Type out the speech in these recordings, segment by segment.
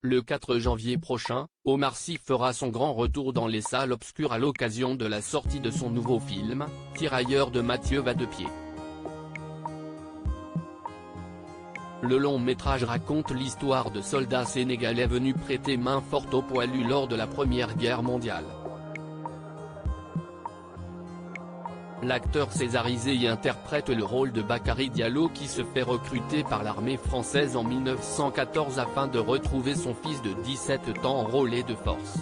Le 4 janvier prochain, Omar Sy fera son grand retour dans les salles obscures à l'occasion de la sortie de son nouveau film, Tirailleurs de Mathieu Vadepied. Le long métrage raconte l'histoire de soldats sénégalais venus prêter main forte aux poilus lors de la Première Guerre mondiale. L'acteur césarisé y interprète le rôle de Bakary Diallo qui se fait recruter par l'armée française en 1914 afin de retrouver son fils de 17 ans enrôlé de force.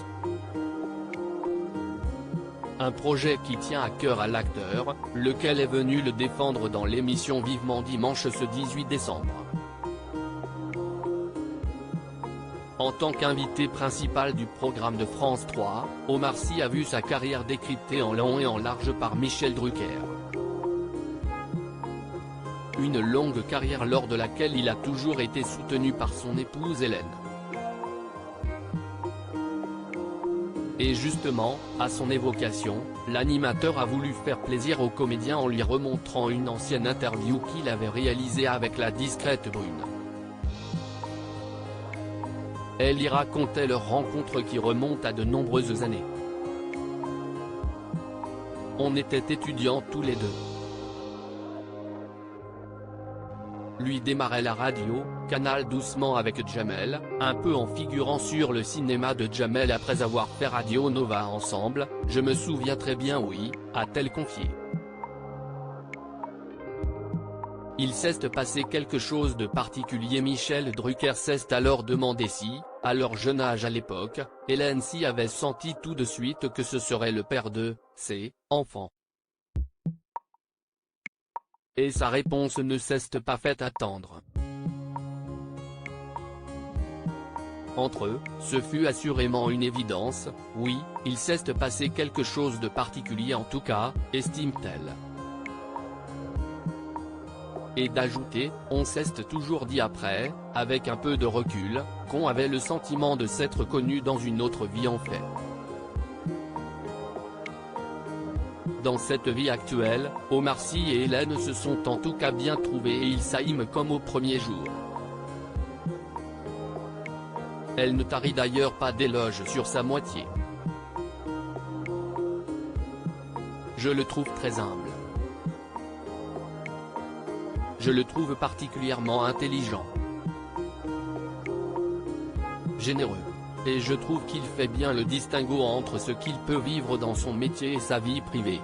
Un projet qui tient à cœur à l'acteur, lequel est venu le défendre dans l'émission Vivement Dimanche ce 18 décembre. En tant qu'invité principal du programme de France 3, Omar Sy a vu sa carrière décryptée en long et en large par Michel Drucker. Une longue carrière lors de laquelle il a toujours été soutenu par son épouse Hélène. Et justement, à son évocation, l'animateur a voulu faire plaisir au comédien en lui remontrant une ancienne interview qu'il avait réalisée avec la discrète Brune. Elle y racontait leur rencontre qui remonte à de nombreuses années. On était étudiants tous les deux. Lui démarrait la radio, Canal doucement avec Jamel, un peu en figurant sur le cinéma de Jamel après avoir fait Radio Nova ensemble, je me souviens très bien oui, a-t-elle confié. Il s'est passé quelque chose de particulier. Michel Drucker s'est alors demandé si, à leur jeune âge à l'époque, Hélène Sy avait senti tout de suite que ce serait le père de ses enfants. Et sa réponse ne s'est pas fait attendre. Entre eux, ce fut assurément une évidence, oui, il s'est passé quelque chose de particulier en tout cas, estime-t-elle. Et d'ajouter, on s'est toujours dit après, avec un peu de recul, qu'on avait le sentiment de s'être connus dans une autre vie en fait. Dans cette vie actuelle, Omar Sy et Hélène se sont en tout cas bien trouvés et ils s'aiment comme au premier jour. Elle ne tarit d'ailleurs pas d'éloges sur sa moitié. Je le trouve très humble. Je le trouve particulièrement intelligent. Généreux. Et je trouve qu'il fait bien le distinguo entre ce qu'il peut vivre dans son métier et sa vie privée.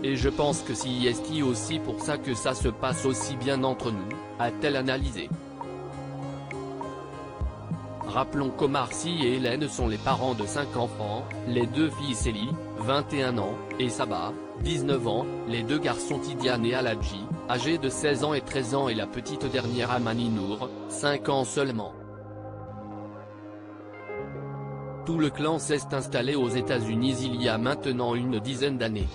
Et je pense que c'est aussi pour ça que ça se passe aussi bien entre nous, a-t-elle analysé. Rappelons qu'Omar Sy et Hélène sont les parents de 5 enfants, les 2 filles Célie, 21 ans, et Saba, 19 ans, les 2 garçons Tidiane et Aladji, âgés de 16 ans et 13 ans et la petite dernière Amani Nour, 5 ans seulement. Tout le clan s'est installé aux États-Unis il y a maintenant une dizaine d'années.